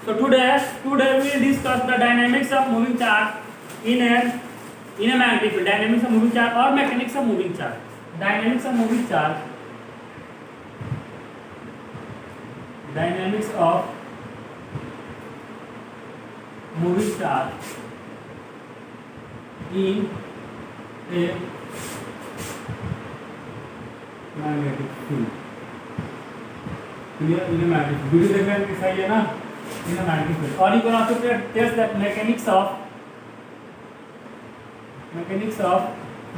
So today we will discuss the dynamics of moving charge in a magnetic field. Dynamics of moving charge or mechanics of moving charge. Dynamics of moving charge. Dynamics of moving charge in a magnetic field. Clear? In a magnetic field. Video देखने में कैसा है ना? In a magnetic field. Or you can also test that mechanics of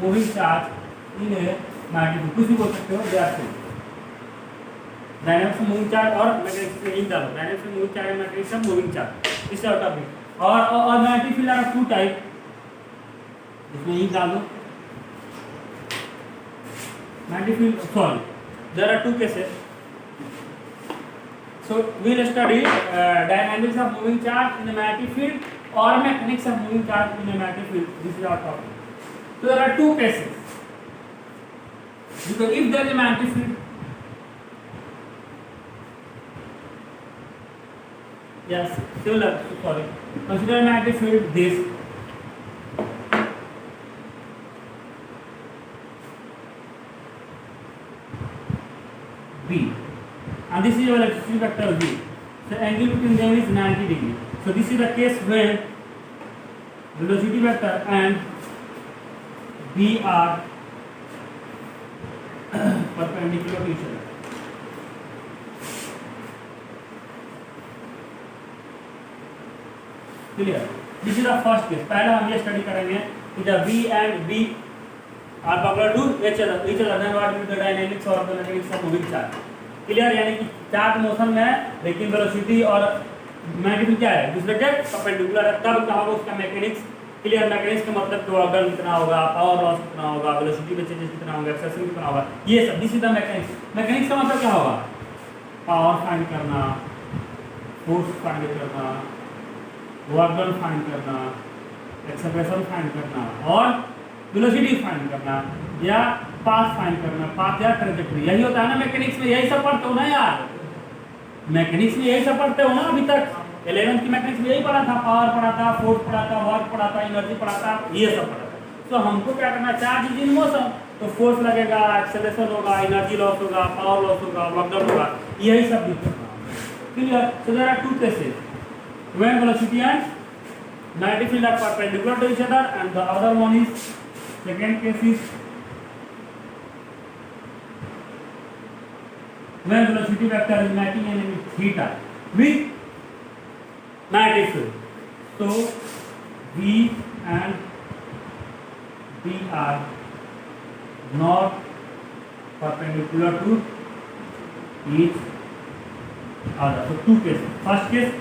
moving charge in a magnetic field. कुछ भी बोल सकते हो ध्यान से. Dynamics of moving charge और mechanics में इन डालो. Dynamics of moving charge and mechanics of moving charge. इस टॉपिक. और magnetic field are two type. इसमें इन डालो. Magnetic field. Sorry. There are two cases. So we will study dynamics of moving charge in a magnetic field or mechanics of moving charge in a magnetic field. This is our topic. So there are two cases. Because if there is a magnetic field, yes, similar. Sorry. Consider a magnetic field this. B. And this is your electricity vector V. So angle between them is 90 degree. So this is the case when velocity vector and B are perpendicular to each other. Clear? This is the first case. पहले हम ये study करेंगे कि the V and B are perpendicular to each other. Then what will be the dynamics or the mechanics of moving charge? Clear? यानी कि charge motion में लेकिन velocity और मैग्नेटिक क्या है दूसरे के परपेंडिकुलर है, तब क्या होगा उसका मैकेनिक्स. क्लियर? मैकेनिक्स का मतलब कि वर्क कितना होगा, पावर लॉस कितना होगा, वेलोसिटी में चेंजेस कितना होगा, एक्सेलरेशन कितना होगा, ये सब. This is the mechanics. Mechanics का मतलब क्या होगा? पावर फाइंड करना, फोर्स फाइंड करना, वर्क डन फाइंड करना, एक्सेलरेशन फाइंड करना और वेलोसिटी फाइंड करना या पाथ फाइंड करना, पाथ या ट्रैजेक्टरी. यही होता है ना मैकेनिक्स में. यही सब पढ़ते हो ना यार. मैकेनिक्स में यही सब पढ़ते हो ना. अभी तक 11th की मैकेनिक्स में यही पढ़ा था. पावर पढ़ा था, फोर्स पढ़ा था, वर्क पढ़ा था, एनर्जी पढ़ा था, ये सब पढ़ा था. तो हमको क्या करना? चार्ज इज इन मोशन, तो फोर्स लगेगा, एक्सेलरेशन होगा, एनर्जी लॉस होगा, पावर लॉस होगा, वर्क डन होगा, यही सब भी करना. Clear? So there are two cases when velocity and magnetic field are perpendicular to each other, and the other one is second case is when velocity vector is matching angle theta with magnetic field. So V and B are not perpendicular to each other. So two cases. First case,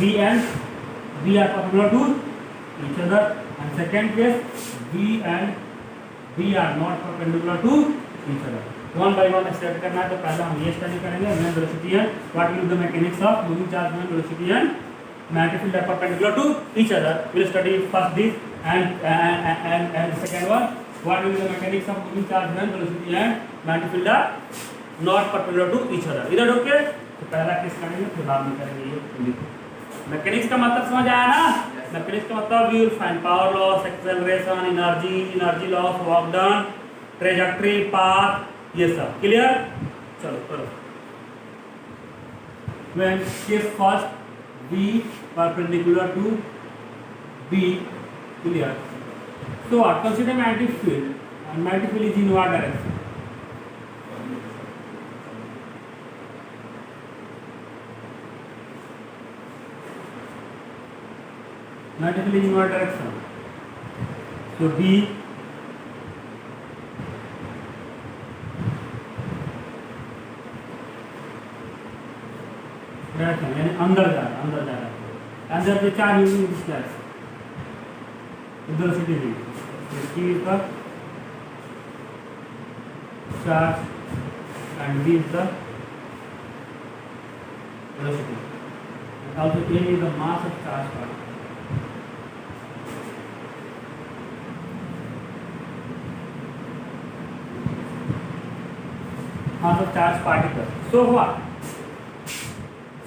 V and B are perpendicular to each other, and second case, V and B are not perpendicular to each other. One by one start करना है. तो पहले हम ये study करेंगे when velocity and what will be the mechanics of moving charge when velocity and magnetic field are perpendicular to each other. We will study first this and second one what will be the mechanics of moving charge when velocity and magnetic field are not perpendicular to each other. इधर okay? तो पहला case करेंगे फिर बाद में करेंगे ये. Mechanics का मतलब समझ आया ना? मैकेनिक्स का मतलब we will find power loss, acceleration, energy loss, work done, trajectory, path, ये सब. क्लियर? चलो करो. When case first B perpendicular to B. Clear? So what? Consider magnetic field, and magnetic field is in what direction? Magnetic field is in what direction? So B direction यानी अंदर जा रहा है. अंदर जो charge using this gas velocity भी इसकी का charge and V is the velocity. And also A is the mass of charge particle. Mass of charge particle. So what?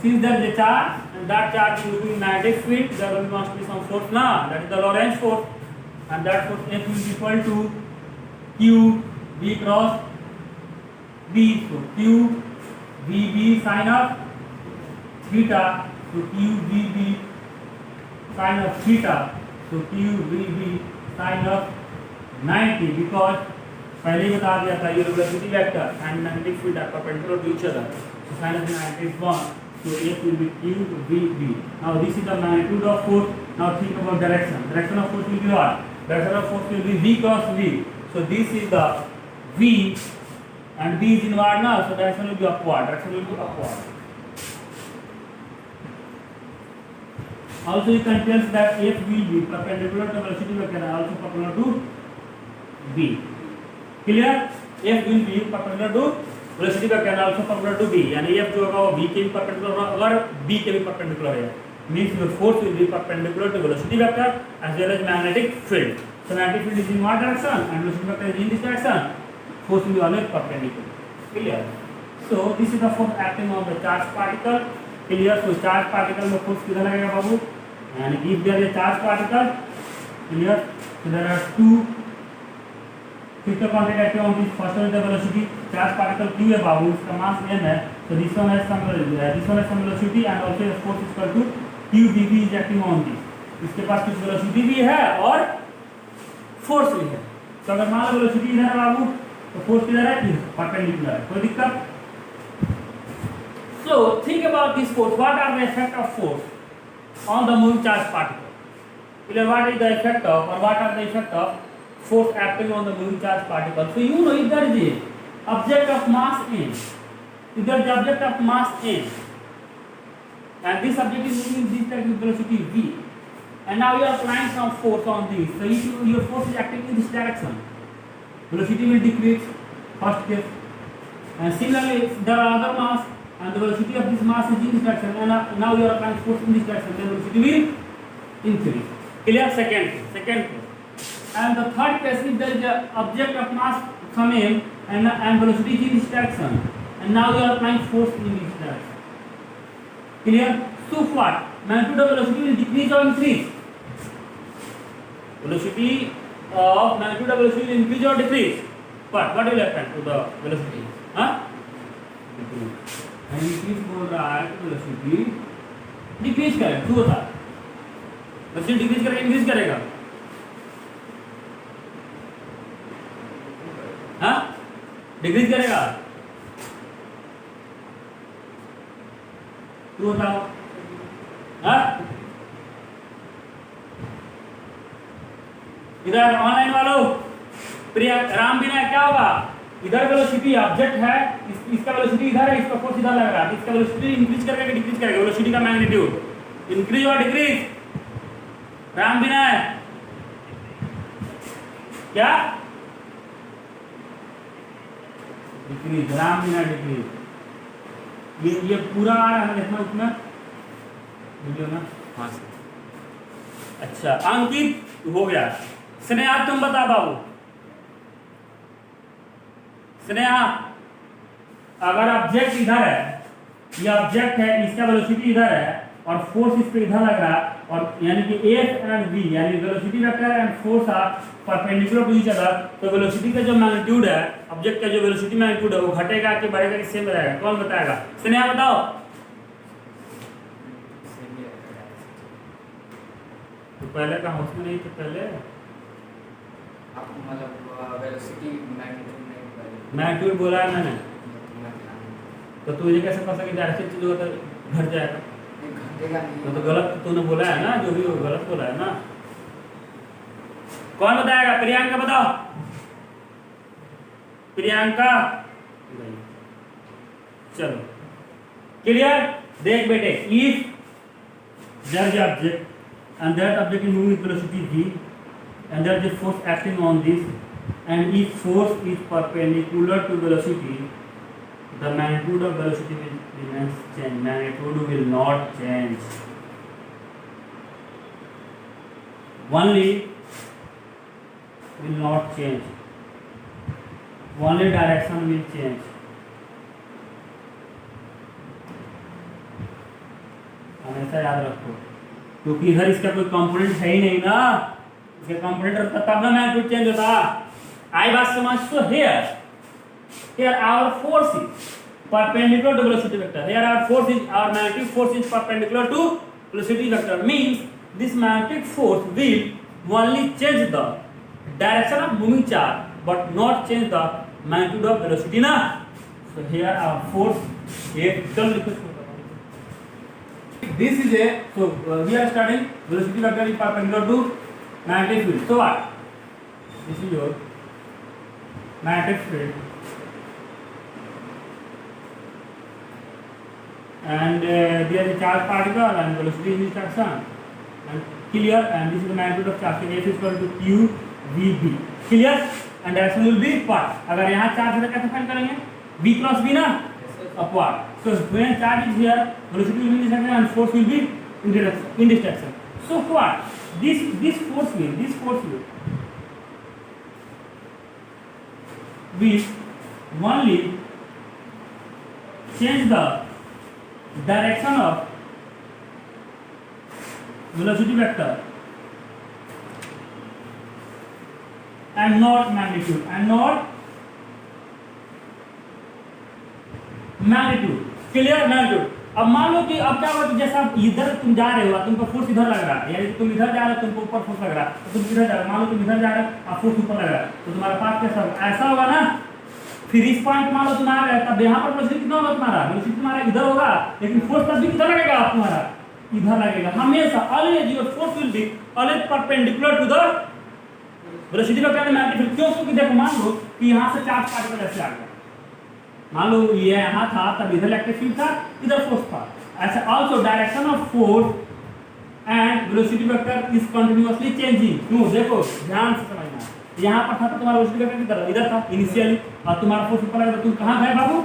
since there is a charge and that charge is moving magnetic field, there must be some force now, that is the Lorentz force, and that force F is equal to Q V cross B. So Q V B sin of theta. So Q V B sin of theta. So Q V B sin of 90, because पहले ही बता दिया था ये velocity vector and magnetic field are perpendicular to each other. So sin of 90 is 1. So F will be Q V B. Now this is the magnitude of force. Now think about direction. Direction of force will be what? Direction of force will be V cross V. So this is the V and V is inward now. So direction will be upward. Direction will be upward. Also you can tell that F will be perpendicular to velocity vector and also perpendicular to B. Clear? F will be perpendicular to velocity vector and also perpendicular to B. यानी F जो होगा वो V के भी perpendicular होगा अगर B के भी perpendicular है. Means your force will be perpendicular to velocity vector as well as magnetic field. So magnetic field is in one direction and velocity vector is in this direction. Force will be always perpendicular. Clear? So this is the force acting on the charged particle. Clear? So charged particle में force किधर लगेगा बाबू? And if there is a charged particle, clear? So there are two physical quantity acting on this. First one is the velocity. Charged particle Q है बाबू, इसका mass m है. So this one has some velocity and also the force is equal to Q V B is acting on this. इसके पास कुछ velocity भी है और force भी है. तो अगर मान लो velocity इधर है बाबू, तो force किधर है? परपेंडिकुलर है. कोई दिक्कत? So think about this force. What are the effect of force on the moving charged particle? Clear? What is the effect of, or what are the effect of force acting on the moving charged particle? So you know if there is a object of mass m, if there is the object of mass m, and this object is moving this type of velocity v, and now you are applying some force on this. So if your force is acting in this direction, velocity will decrease. First case, and similarly there are other mass. And the velocity of this mass is in this direction, and now you are applying force in this direction, then velocity will increase. Clear? Second case. And the third case is there is an object of mass some m and velocity is in this direction, and now you are applying force in this direction. Clear? So what? Magnitude of velocity will decrease or increase? Velocity of magnitude of velocity will increase or decrease? What will happen to the velocity? Decrease. And increase बोल रहा है तो velocity decrease करेगा. क्यों होता है? velocity decrease करेगा, increase करेगा? हाँ? decrease करेगा? क्यों बताओ? हाँ? इधर ऑनलाइन वालों, प्रिया राम बिना क्या होगा? इधर वेलोसिटी ऑब्जेक्ट है, इसका वेलोसिटी इधर है, इसका फोर्स इधर लग रहा है. इसका वेलोसिटी इंक्रीज करेगा कि डिक्रीज करेगा? वेलोसिटी का मैग्नीट्यूड इंक्रीज और डिक्रीज. राम बिना है क्या? डिक्रीज. राम बिना डिक्रीज. ये पूरा आ रहा है देखना उसमें वीडियो में. हाँ सर. अच्छा अंकित हो गया. स्नेहा तुम बता बाबू. स्नेहा अगर ऑब्जेक्ट इधर है, ये ऑब्जेक्ट है, इसका वेलोसिटी इधर है और फोर्स इस पे इधर लग रहा है, और यानी कि F एंड V यानी velocity vector and force are perpendicular to each other, तो वेलोसिटी का जो मैग्नीट्यूड है, ऑब्जेक्ट का जो वेलोसिटी मैग्नीट्यूड है वो घटेगा कि बढ़ेगा कि सेम रहेगा? कौन बताएगा? स्नेहा बताओ. तो पहले का हाउस में नहीं थे पहले आप मतलब वेलोसिटी मैग्नीट्यूड बोला है मैंने. तो तुझे कैसे पता कि डायरेक्शन चीज होगा तो घट जाएगा? घटेगा नहीं. तो गलत तूने बोला है ना, जो भी हो गलत बोला है ना. कौन बताएगा? प्रियंका बताओ. प्रियंका चलो. क्लियर? देख बेटे, if there is object and that object is moving with velocity v and there is a force acting on this, and if force is perpendicular to velocity, the magnitude of velocity will remains change. Magnitude will not change. Only will not change. Only direction will change. हमेशा याद रखो, क्योंकि इधर इसका कोई component है ही नहीं ना, इसका कंपोनेंट रहता तब ना मैग्नीट्यूड चेंज होता। आई बात समझ। So here our force is perpendicular to velocity vector. Here our magnetic force is perpendicular to velocity vector, means this magnetic force will only change the direction of moving charge but not change the magnitude of velocity na. So here our force is this is a, so we are studying velocity vector is perpendicular to magnetic field. So what, this is your magnetic field and there is a charge particle and velocity is instruction and clear, and this is the magnitude of charge. F is equal to q v b, clear, and direction will be what, अगर यहाँ charge है तो कैसे find करेंगे, v cross b ना, upward. So when charge is here, velocity will be in this direction and force will be in this direction. So what, this force will only change the direction of velocity vector and not magnitude, clear, magnitude. अब मान लो कि अब क्या हुआ कि जैसा इधर तुम जा रहे हो, तुमको फोर्स इधर लग रहा है, यानी तुम इधर जा रहे हो तुमको ऊपर फोर्स लग रहा है, तो तुम इधर जा रहे हो, मान लो तुम इधर जा रहे हो और फोर्स ऊपर लग रहा है, तो तुम्हारा पाथ कैसा होगा, ऐसा होगा ना। फिर इस पॉइंट मान लो तुम आ गए, तब यहाँ पर वेलोसिटी कितना होगा तुम्हारा, वेलोसिटी तुम्हारा इधर होगा, लेकिन फोर्स तब भी किधर लगेगा तुम्हारा, इधर लगेगा हमेशा। Always your force will be always perpendicular to the velocity vector and magnetic field. क्यों, क्योंकि देखो मान लो कि यहाँ से चार्ज पार्टिकल ऐसे आ गया, मान लो ये यहाँ था तब इधर इलेक्ट्रिक फील्ड था, इधर फोर्स था, ऐसे also direction of force and velocity vector is continuously changing. क्यों, देखो ध्यान से समझना, यहाँ पर था तो तुम्हारा वेलोसिटी वेक्टर किधर इधर था इनिशियली, और तुम्हारा फोर्स ऊपर लगा तो तुम कहाँ गए बाबू,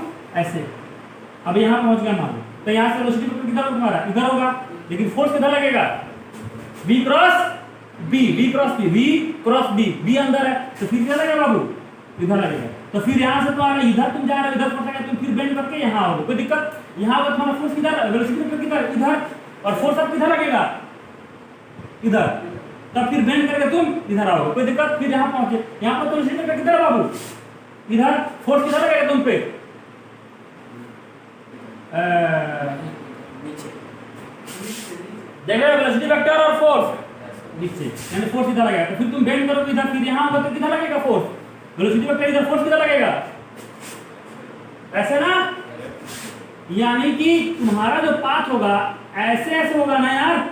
ऐसे। अब यहाँ पहुंच गए मान लो, तो यहाँ से वेलोसिटी वेक्टर किधर होगा तुम्हारा, इधर होगा, लेकिन फोर्स किधर लगेगा, v क्रॉस b, b अंदर है तो फिर किधर लगेगा बाबू, इधर लगेगा। तो फिर यहाँ से तुम्हारा इधर तुम जा रहे हो, इधर फोर्स लगेगा, तुम फिर बेंड करके यहाँ आओगे, कोई दिक्कत, यहाँ होगा तुम्हारा फोर्स किधर, वेलोसिटी वेक्टर किधर, इधर, और फोर्स अब किधर लगेगा, इधर, तब फिर बेंड करके तुम इधर आओगे, कोई दिक्कत। फिर यहाँ पहुंचे, यहाँ पर वेलोसिटी वेक्टर किधर है बाबू, इधर, फोर्स किधर लगेगा तुम पे, देख रहे हो वेलोसिटी वेक्टर और फोर्स नीचे, यानी फोर्स इधर लगेगा, तो फिर तुम बेंड करोगे इधर, फिर यहाँ होगा तो किधर लगेगा फोर्स, वेलोसिटी वेक्टर इधर, फोर्स किधर लगेगा, ऐसे ना। यानी कि तुम्हारा जो पाथ होगा ऐसे ऐसे होगा ना यार,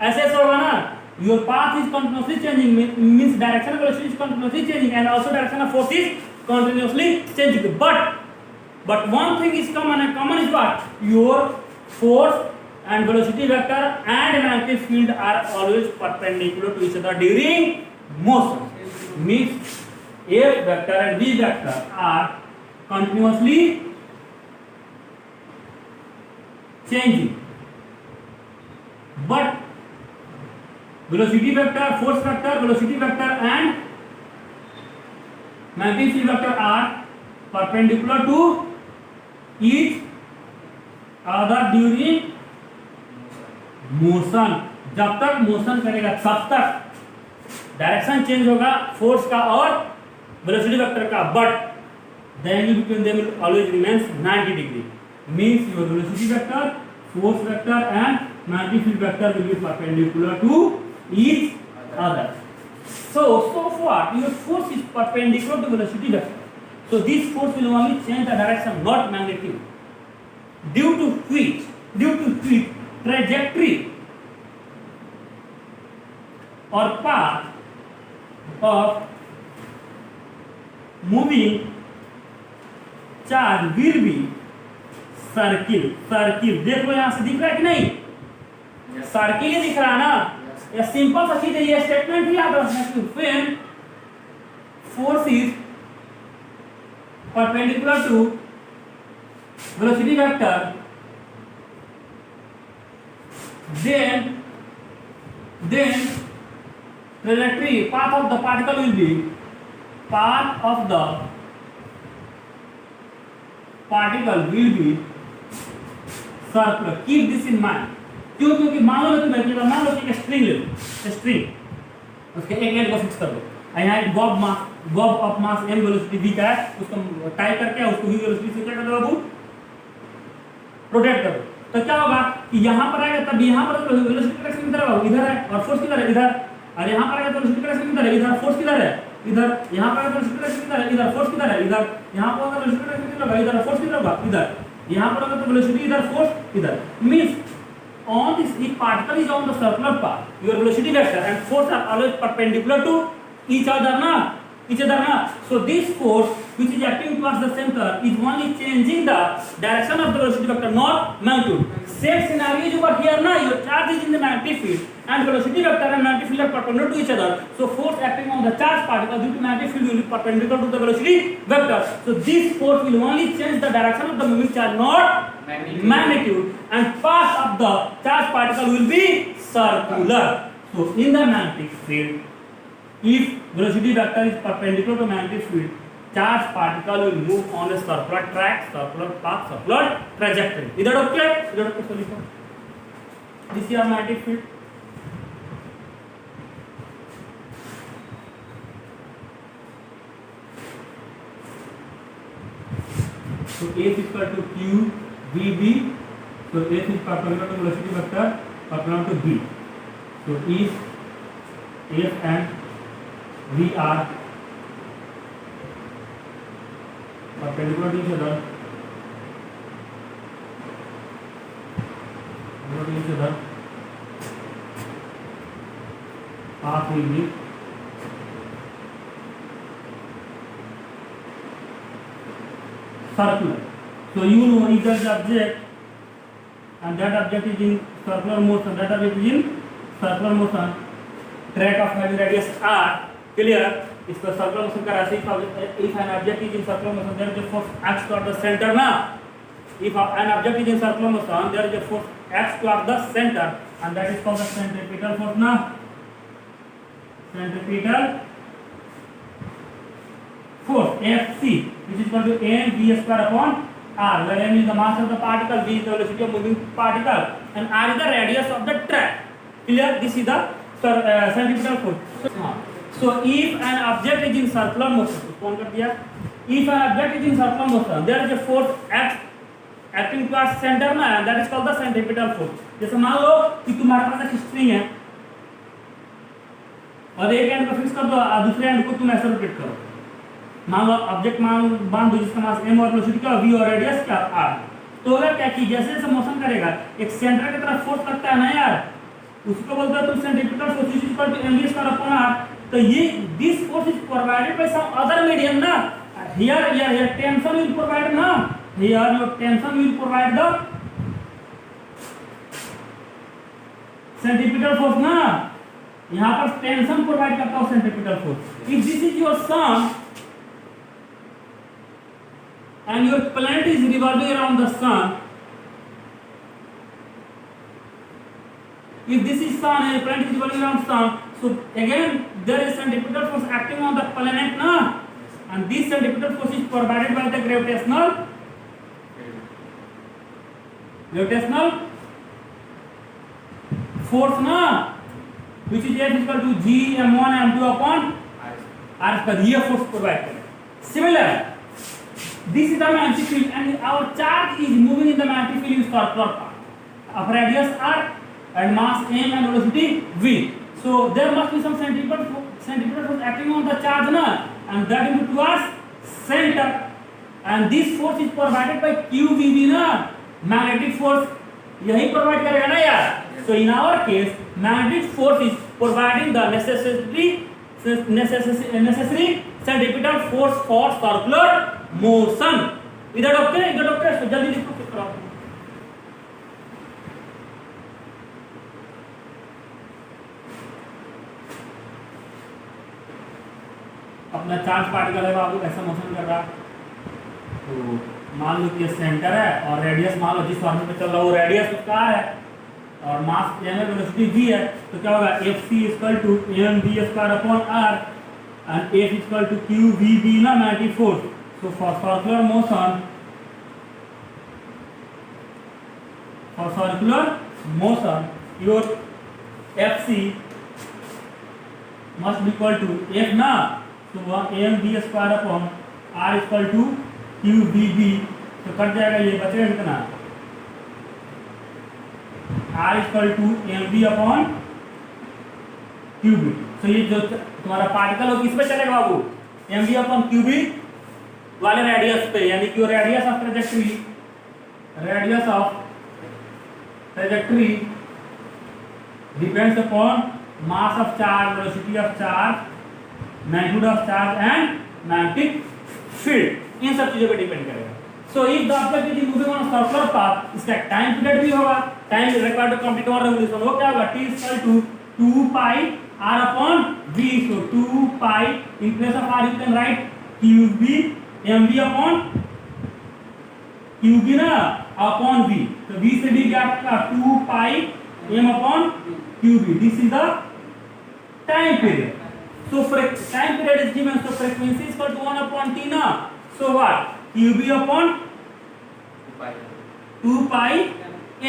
ऐसे ऐसे होगा ना, your path is continuously changing, means direction of velocity is continuously changing and also direction of force is continuously changing, but one thing is common, and common is what, your force and velocity vector and magnetic field are always perpendicular to each other during motion, means A vector and B vector are continuously changing, but velocity vector, force vector, velocity vector and magnetic field vector are perpendicular to each other during motion. जब तक motion करेगा तब तक direction change होगा force का और velocity vector का, but the angle between them will always remains 90 degree, means your velocity vector, force vector and magnetic field vector will be perpendicular to each other. So what, your force is perpendicular to velocity vector, so this force will only change the direction, not magnitude, due to which trajectory or path of moving charge will be circle। देखो यहाँ से दिख रहा है कि नहीं, circle ही दिख रहा है ना, या सिंपल सा चीज है, ये स्टेटमेंट ही याद रखना कि when force is perpendicular to velocity vector then trajectory, path of the particle will be, circular, keep this in mind. क्यों? क्योंकि मान लो कि एक स्ट्रिंग ले लो, स्ट्रिंग उसके एक एंड को फिक्स कर दो, यहाँ एक Bob of mass m velocity v का है, उसको टाइप करके उसको v वेलोसिटी से क्या कर दो, बाबू रोटेट करो। तो क्या होगा कि यहाँ पर आएगा, तब यहाँ पर वेलोसिटी डायरेक्शन किधर है, इधर है, और फोर्स किधर है, इधर। और यहाँ पर आएगा तो वेलोसिटी डायरेक्शन किधर है, इधर, फोर्स किधर है, इधर। यहाँ पर आएगा तो वेलोसिटी डायरेक्शन किधर है, इधर, फोर्स किधर है, इधर। यहाँ पर आएगा वेलोसिटी डायरेक्शन किधर होगा, इधर, फोर्स किधर होगा, इधर। यहाँ पर आएगा तो वेलोसिटी इधर, फोर्स इधर। Means on this, if particle is on the circular path, your velocity vector and force are always perpendicular to each other na. So this force which is acting towards the center is only changing the direction of the velocity vector, not magnitude. Same scenario is over here na, your charge is in the magnetic field and velocity vector and magnetic field are perpendicular to each other. So force acting on the charged particle due to magnetic field will be perpendicular to the velocity vector. So this force will only change the direction of the moving charge, not magnitude, and path of the charged particle will be circular. So in the magnetic field, if velocity vector is perpendicular to magnetic field, charged particle will move on a circular track, circular path, circular trajectory. Is that okay? Is that okay? Solution. This is your magnetic field. So A is equal to Q VB. So A is perpendicular to velocity vector, perpendicular to B. So if F and V are perpendicular to each other, path will be circular. So you know either the object and that object is in circular motion, that object is in circular motion, track of having radius r, clear? इसका circular motion का राशि, if an object is in circular motion there is a force acts toward the center ना. If an object is in circular motion there is a force acts toward the center and that is called the centripetal force ना. Centripetal force Fc, which is equal to mv square upon r, where m is the mass of the particle, v is the velocity of moving particle, and r is the radius of the track. Clear? This is the centripetal force. So if an object is in circular motion, कौन कर दिया? If an object is in circular motion, there is a force acting towards center ना, and that is called the centripetal force. जैसे मान लो कि तुम्हारे पास एक string है और एक एंड को फिक्स कर दो और दूसरे एंड को तुम ऐसे रोटेट करो। मान लो ऑब्जेक्ट मान दो जिसका मास m और वेलोसिटी क्या, v और रेडियस क्या, r। तो अगर क्या कि जैसे जैसे मोशन करेगा एक सेंटर की तरफ फोर्स लगता है ना यार, उसको बोलते हैं तुम centripetal force is equal to mv square upon r। तो ये this force is provided by some other medium ना, here टेंशन विल प्रोवाइड ना, here your tension will provide the centripetal force ना, यहाँ पर टेंशन प्रोवाइड करता है centripetal force. If this is your son and your planet is revolving around the sun, if this is sun and your planet is revolving around sun, so again there is centripetal force acting on the planet na, and this centripetal force is provided by the gravitational force na, which is F equal to g m1 m2 upon r square, ये force provide करें। Similar, this is the magnetic field and our charge is moving in the magnetic field in circular path of radius r and mass m and velocity v. So there must be some centripetal force acting on the charge na, and that will be towards center, and this force is provided by qvb na, magnetic force यही provide करेगा ना यार। So in our case magnetic force is providing the necessary centripetal force for circular motion. Is that okay? Is that okay? So जल्दी लिखो किस तरह। अपना charge particle है बाबू, ऐसा मोशन कर रहा, तो मान लो कि ये सेंटर है और रेडियस मान लो जिस फॉर्मूले पे चल रहा है वो रेडियस उसका है और मास m है, वेलोसिटी v है, तो क्या होगा Fc equal to mv square upon r and F equal to qvb ना, magnetic force. So for circular motion for circular motion, your FC must be equal to F ना, तो वह mv square upon r equal to qvb, तो cut जाएगा, ये बचेगा कितना, r equal to mv upon qb। तो ये जो तुम्हारा पार्टिकल हो किस पे चलेगा बाबू, mv अपॉन qb वाले रेडियस पे, यानी कि radius of trajectory depends upon mass of charge, velocity of charge, magnitude of charge and magnetic field, इन सब चीजों पे डिपेंड करेगा। So if the object is moving on circular path, इसका टाइम पीरियड भी होगा, time required to complete one revolution, वो क्या होगा, t equal to 2 pi r upon v। So 2 pi in place of r you can write qb mv upon qb ना upon v, तो v से भी क्या आपका 2 पाई m upon qb, this is the time period. So time period is given, so frequency is equal to 1 upon t ना, so what, qb upon 2 pi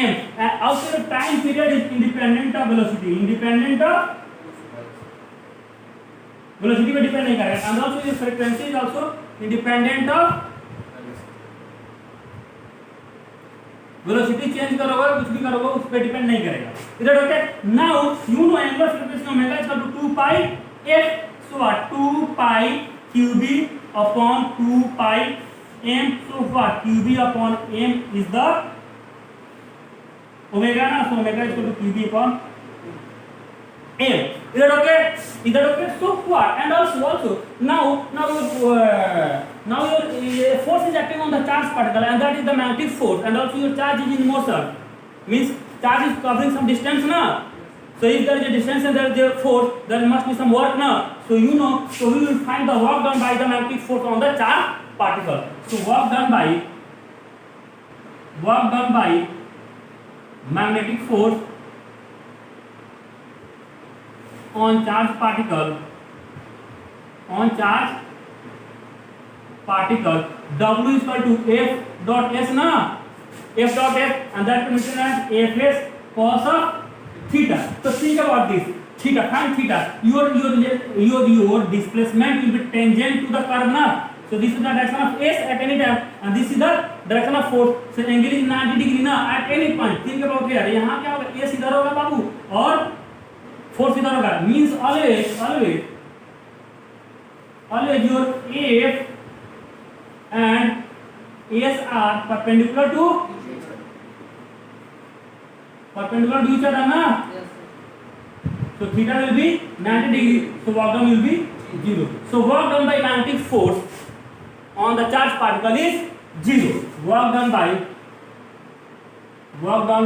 m, and also the time period is independent of velocity, independent of velocity पे depend नहीं करेगा, and also the frequency is also independent of velocity, change करोगे कुछ भी करोगे उस पे डिपेंड नहीं करेगा। इधर okay, now you know angular frequency omega is equal to 2 pi f, so what, 2 pi qb upon 2 pi m, so what, qb upon m is the omega ना, so omega is equal to qb upon m, इधर okay, so what, and also now your force is acting on the charged particle, and that is the magnetic force, and also your charge is in motion, means charge is covering some distance na, so if there is a distance and there is a force, there must be some work na, so you know, so we will find the work done by the magnetic force on the charged particle. So work done by magnetic force on charged particle, W is equal to F dot S na, F dot S, and that is written as Fs cos of theta. So think about this, theta, find theta, your displacement will be tangent to the curve na, so this is the direction of S at any time, and this is the direction of force, so angle is 90 degree na at any point। think about here, यहाँ क्या होगा, S इधर होगा बाबू और force इधर होगा, means always your F and S are perpendicular to each other na, so theta will be 90 degree, so work done will be 0, so work done by magnetic force on the charged particle is 0, work done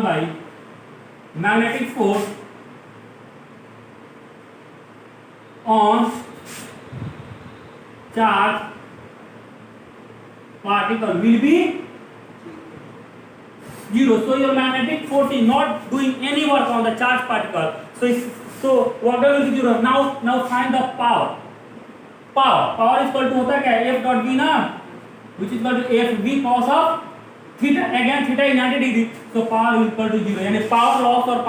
by magnetic force on charged particle will be 0, so your magnetic force is not doing any work on the charged particle, so work done will be 0। now find the power is equal to होता क्या, F dot V ना, which is equal to F V cos of theta, again theta is 90 degree, so power is equal to 0, यानी power loss or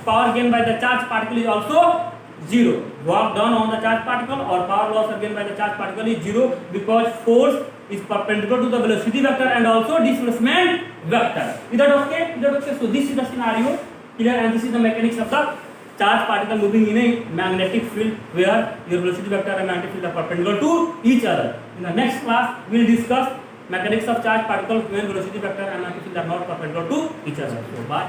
power gain by the charged particle is also 0, work done on the charged particle or power loss again by the charged particle is 0, because force is perpendicular to the velocity vector and also displacement vector। इधर okay, so this is the scenario clear, and this is the mechanics of the charged particle moving in a magnetic field where your velocity vector and magnetic field are perpendicular to each other। In the next class we will discuss mechanics of charged particle when velocity vector and magnetic field are not perpendicular to each other। So bye।